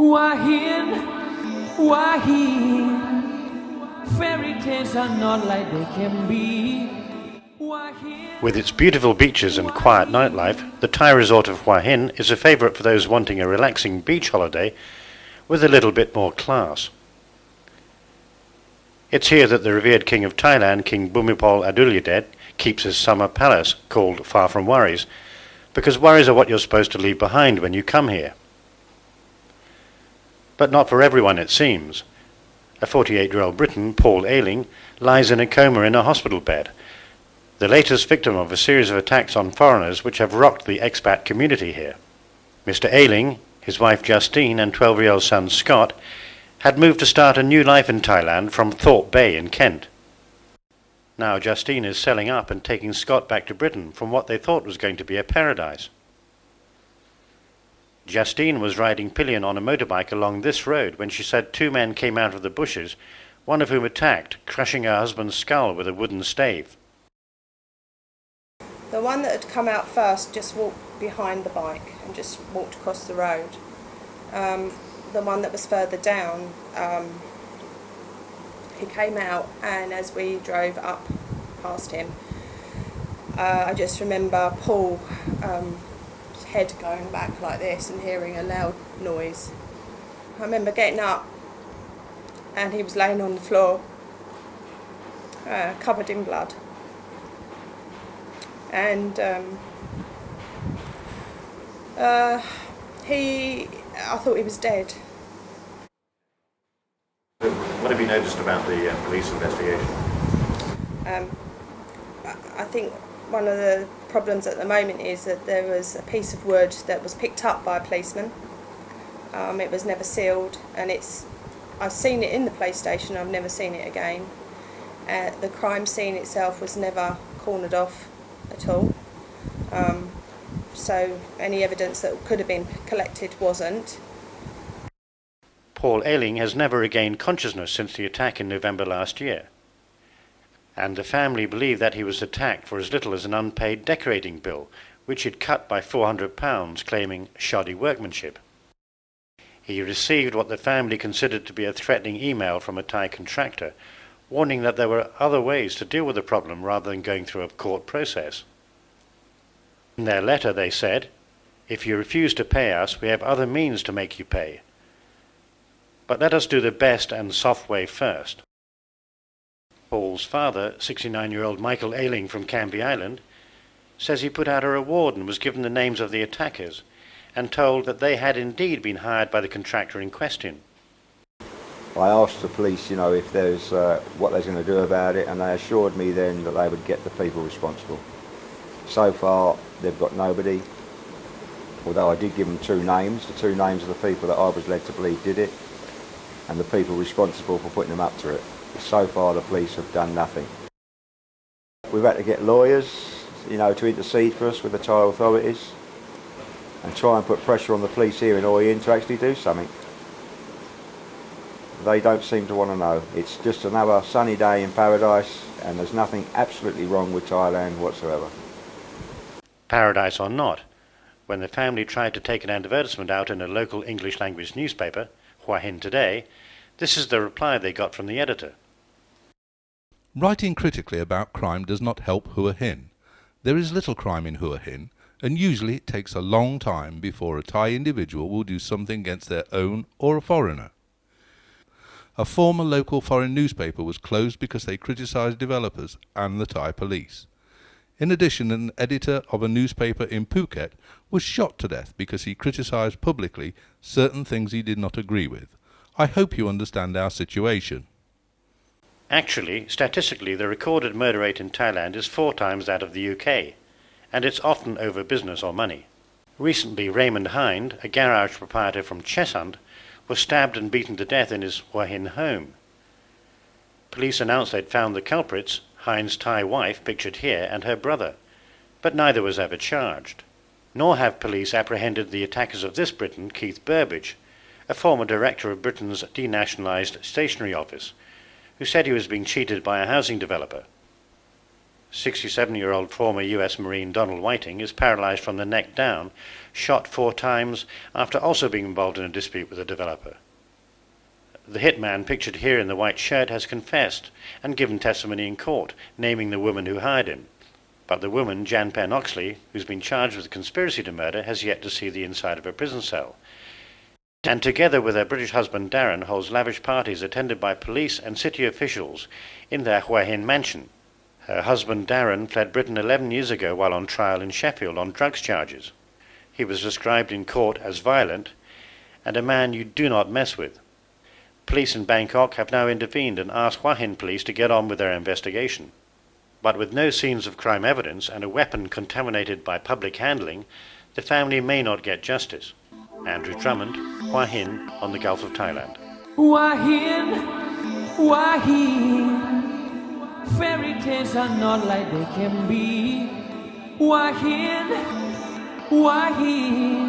Hua Hin, Hua Hin. Fairy tales are not like they can be. Hua Hin. With its beautiful beaches and quiet nightlife, the Thai resort of Hua Hin is a favourite for those wanting a relaxing beach holiday with a little bit more class. It's here that the revered King of Thailand, King Bhumibol Adulyadej, keeps his summer palace, called Far From Worries, because worries are what you're supposed to leave behind when you come here. But not for everyone, it seems. A 48-year-old Briton, Paul Ayling, lies in a coma in a hospital bed, the latest victim of a series of attacks on foreigners which have rocked the expat community here. Mr. Ayling, his wife Justine and 12-year-old son Scott had moved to start a new life in Thailand from Thorpe Bay in Kent. Now Justine is selling up and taking Scott back to Britain from what they thought was going to be a paradise. Justine was riding pillion on a motorbike along this road when she said two men came out of the bushes, one of whom attacked, crushing her husband's skull with a wooden stave. The one that had come out first just walked behind the bike and just walked across the road. The one that was further down, he came out, and as we drove up past him, I just remember Paul's head going back like this and hearing a loud noise. I remember getting up and he was laying on the floor, covered in blood. And I thought he was dead. What have you noticed about the police investigation? I think one of the problems at the moment is that there was a piece of wood that was picked up by a policeman. It was never sealed, and I've seen it in the police station, I've never seen it again. The crime scene itself was never cornered off at all. So any evidence that could have been collected wasn't. Paul Ayling has never regained consciousness since the attack in November last year, and the family believe that he was attacked for as little as an unpaid decorating bill, which he'd cut by £400, claiming shoddy workmanship. He received what the family considered to be a threatening email from a Thai contractor, warning that there were other ways to deal with the problem rather than going through a court process. In their letter they said, "If you refuse to pay us, we have other means to make you pay. But let us do the best and soft way first." Paul's father, 69-year-old Michael Ayling from Canby Island, says he put out a reward and was given the names of the attackers and told that they had indeed been hired by the contractor in question. I asked the police, if there's what they're going to do about it, and they assured me then that they would get the people responsible. So far, they've got nobody, although I did give them two names, the two names of the people that I was led to believe did it, and the people responsible for putting them up to it. So far, the police have done nothing. We've had to get lawyers, to intercede for us with the Thai authorities and try and put pressure on the police here in Hua Hin to actually do something. They don't seem to want to know. It's just another sunny day in paradise, and there's nothing absolutely wrong with Thailand whatsoever. Paradise or not, when the family tried to take an advertisement out in a local English language newspaper, Hua Hin Today, this is the reply they got from the editor. Writing critically about crime does not help Hua Hin. There is little crime in Hua Hin, and usually it takes a long time before a Thai individual will do something against their own or a foreigner. A former local foreign newspaper was closed because they criticised developers and the Thai police. In addition, an editor of a newspaper in Phuket was shot to death because he criticised publicly certain things he did not agree with. I hope you understand our situation. Actually, statistically, the recorded murder rate in Thailand is 4 times that of the UK, and it's often over business or money. Recently, Raymond Hind, a garage proprietor from Cheshunt, was stabbed and beaten to death in his Hua Hin home. Police announced they'd found the culprits, Hind's Thai wife, pictured here, and her brother, but neither was ever charged. Nor have police apprehended the attackers of this Briton, Keith Burbage, a former director of Britain's denationalised stationery office, who said he was being cheated by a housing developer. 67-year-old former US Marine Donald Whiting is paralyzed from the neck down, shot 4 times after also being involved in a dispute with a developer. The hitman pictured here in the white shirt has confessed and given testimony in court, naming the woman who hired him. But the woman, Jan Penn Oxley, who's been charged with conspiracy to murder, has yet to see the inside of her prison cell. And together with her British husband Darren, holds lavish parties attended by police and city officials in their Hua Hin mansion. Her husband Darren fled Britain 11 years ago while on trial in Sheffield on drugs charges. He was described in court as violent and a man you do not mess with. Police in Bangkok have now intervened and asked Hua Hin police to get on with their investigation. But with no scenes of crime evidence and a weapon contaminated by public handling, the family may not get justice. Andrew Drummond, Hua Hin on the Gulf of Thailand. Hua Hin, Hua Hin. Fairy tales are not like they can be. Hua Hin, Hua Hin.